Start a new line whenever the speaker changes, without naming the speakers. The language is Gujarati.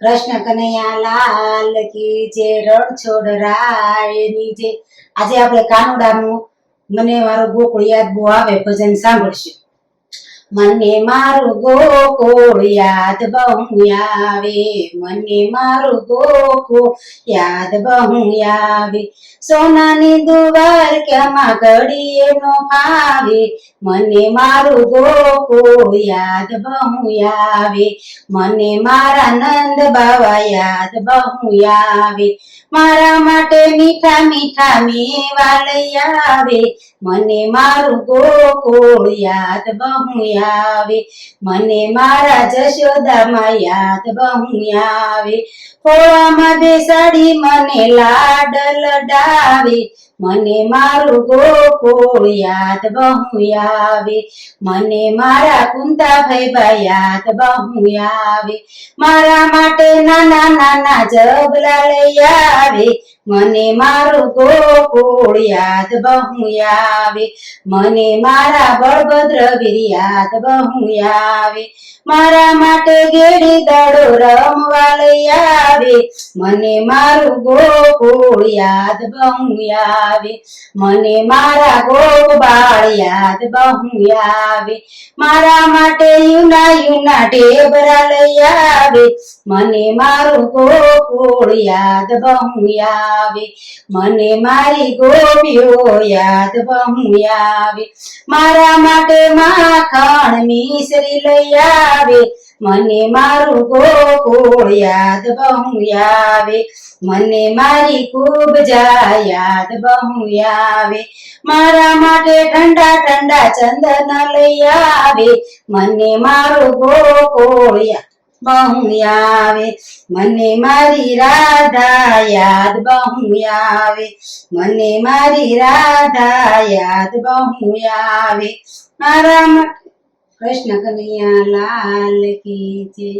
કૃષ્ણ કનૈયા લાલ કી જે રણછોડ રાયની જે આજે આપણે કાનુડાનું મને મારો ગોકુળ યાદ બહુ આવે ભજન સાંભળશું. મને મારું ગોકુળ યાદ બહુ આવે, મને મારું ગોકુળ યાદ બહુ આવે. સોનાની દ્વારકામાં ઘડીએ નો આવે, મને મારું ગોકુળ યાદ બહુ આવે. મને મારા નંદ બાવા યાદ બહુ આવે, મારા માટે મીઠા મીઠા મેવા લઈ આવે. મને મારું ગોકુળ યાદ બહુ આવે, મને મારા જશોદામાં યાદ બહુ આવે. ખોળામાં બેસાડી મને લાડ લડાવે, મને મારું ગોકુળ યાદ બહુ આવે. મને મારા કુંતાભાઈ બા યાદ બહુ આવે, મારા માટે નાના નાના જબલા લઈ આવે. મને મારું ગોકુળ યાદ બહુ આવે, મને મારા બળભદ્ર વીર યાદ બહુ આવે. મારા માટે ગેડી દાડો રમવા લઈ આવે, મને મારું ગોકુળ યાદ બહુ આવે. મને મારા ગોપાળ યાદ બહુ આવે, મારા માટે યુના યુના ઢેબરા લઈ આવે. મને મારું ગોકુળ યાદ બહુ આવે, મને મારી ગોપીઓ યાદ બહુ આવે. મારા માટે માખણ મિશ્રી લઈ આવે, મને મારું ગોકુળ યાદ બહુ આવે. મને મારી ખૂબ યાદ બહુ આવે, મારા માટે ઠંડા ઠંડા ચંદન લઈ આવે. મને મારું ગોકુળ બહુ આવે, મને મારી રાધા યાદ બહુ આવે. મને મારી રાધા યાદ બહુ આવે. મારા કૃષ્ણ કનૈયા લાલ કી જય.